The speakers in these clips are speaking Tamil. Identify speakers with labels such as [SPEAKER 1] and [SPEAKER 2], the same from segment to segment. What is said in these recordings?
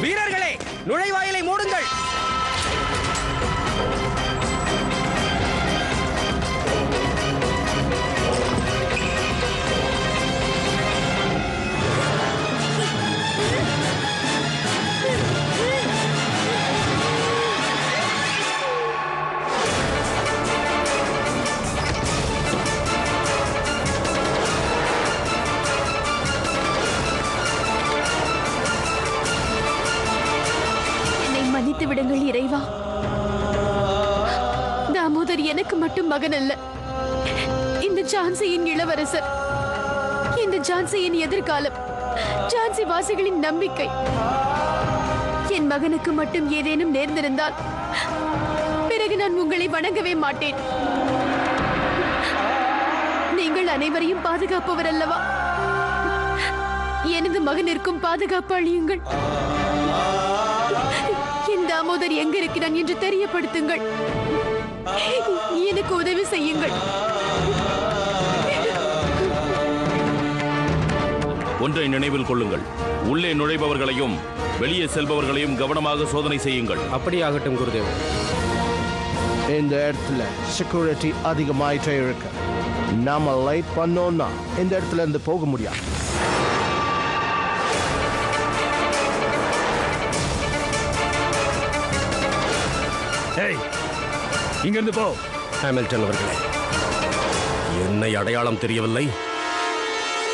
[SPEAKER 1] வீரர்களே, நுழைவாயிலை மூடுங்கள்.
[SPEAKER 2] மன்னித்து விடுங்கள் இறைவா. தாமோதர் எனக்கு மட்டும் மகன் அல்ல, இந்த ஜான்சியின் இளவரசர், இந்த ஜான்சியின் எதிர்காலம், ஜான்சி வாசிகளின் நம்பிக்கை. என் மகனுக்கு மட்டும் ஏதேனும் நேர்ந்திருந்தால் பிறகு நான் உங்களை வணங்கவே மாட்டேன். நீங்கள் அனைவரையும் பாதுகாப்பவர் அல்லவா? எனது மகனிற்கும் பாதுகாப்பு அளியுங்கள். என் தாமோதர் எங்க இருக்கிறான் என்று தெரியப்படுத்துங்கள். எனக்கு உதவி செய்யுங்கள்.
[SPEAKER 3] ஒன்றை நினைவில் கொள்ளுங்கள், உள்ளே நுழைபவர்களையும் வெளியே செல்பவர்களையும் கவனமாக சோதனை செய்யுங்கள்.
[SPEAKER 1] அப்படியாகட்டும் குருதேவ்.
[SPEAKER 4] இந்த இடத்துல செக்யூரிட்டி அதிகமாயிட்டே இருக்கு. நாம லைட் பண்ணோம்னா இந்த இடத்துல இருந்து போக முடியாது.
[SPEAKER 5] இங்கிருந்து போ.
[SPEAKER 1] ஹாமில்டன் அவர்களே,
[SPEAKER 5] என்னை அடையாளம் தெரியவில்லை?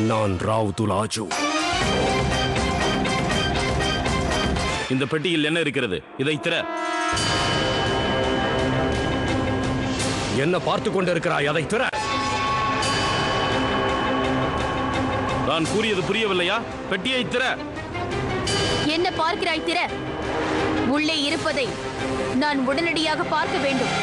[SPEAKER 5] நான் ராவ் துலாஜு.
[SPEAKER 3] இந்த பெட்டியில் என்ன இருக்கிறது? இதை திற.
[SPEAKER 5] என்ன பார்த்து கொண்டிருக்கிறாய்? அதை திற.
[SPEAKER 3] நான் கூறியது புரியவில்லையா? பெட்டியை திற.
[SPEAKER 2] என்ன பார்க்கிறாய்? திற. உள்ளே இருப்பதை நான் உடனடியாக பார்க்க வேண்டும்.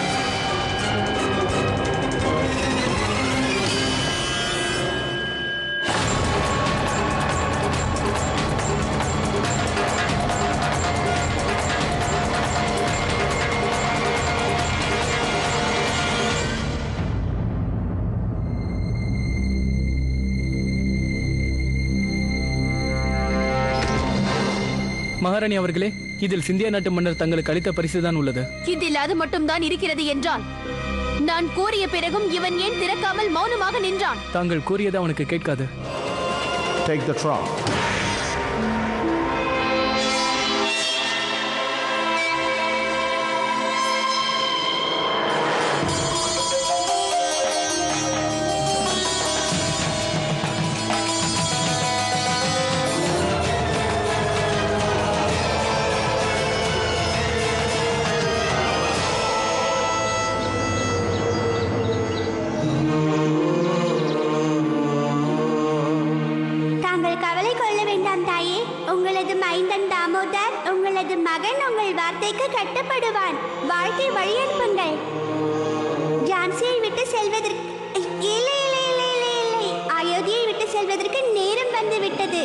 [SPEAKER 6] மகாராணி அவர்களே, இதில் சிந்தியா நாட்டு மன்னர் தங்களுக்கு அளித்த பரிசுதான் உள்ளது.
[SPEAKER 2] இதில் அது மட்டும் தான் இருக்கிறது என்றால் நான் கூறிய பிறகும் இவன் ஏன் திறக்காமல் மௌனமாக நின்றான்?
[SPEAKER 6] தாங்கள் கூறியது அவனுக்கு கேட்காது.
[SPEAKER 4] Take the trunk.
[SPEAKER 7] உங்களது மைந்தன் தாமோதர், உங்களது மகன் உங்கள் வார்த்தைக்கு கட்டுப்படுவான். வாழ்க்கை வழியனுப்புங்கள். ஜான்சியை விட்டு செல்வதற்கு இல்லை இல்லை இல்லை இல்லை இல்லை அயோத்தியை விட்டு செல்வதற்கு நேரம் வந்து விட்டது.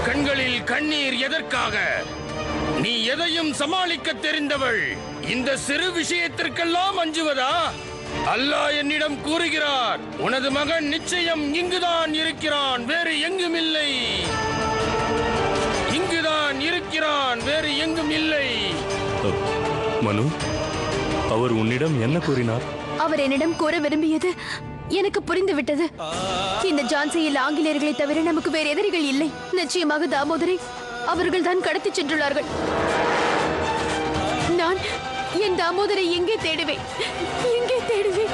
[SPEAKER 3] கண்களில் கண்ணீர் எதற்காக? நீ எதையும் சமாளிக்க தெரிந்தவள். இந்த சிறு விஷயத்திற்கெல்லாம் அஞ்சுவதா? அல்லாஹ் என்னிடம் கூறுகிறார், உனது மகன் நிச்சயம் இங்குதான் இருக்கிறான், வேறு எங்கும் இல்லை. இங்குதான் இருக்கிறான், வேறு எங்கும் இல்லை.
[SPEAKER 5] மனு, அவர் உன்னிடம் என்ன கூறினார்?
[SPEAKER 2] அவர் என்னிடம் கூற விரும்பியது எனக்கு புரிந்துவிட்டது. இந்த ஜான்சியில் ஆங்கிலேயர்களை தவிர நமக்கு வேறு எதிரிகள் இல்லை. நிச்சயமாக தாமோதரை அவர்கள் தான் கடத்தி சென்றுள்ளார்கள். நான் என் தாமோதரை எங்கே தேடுவேன்? எங்கே தேடுவேன்?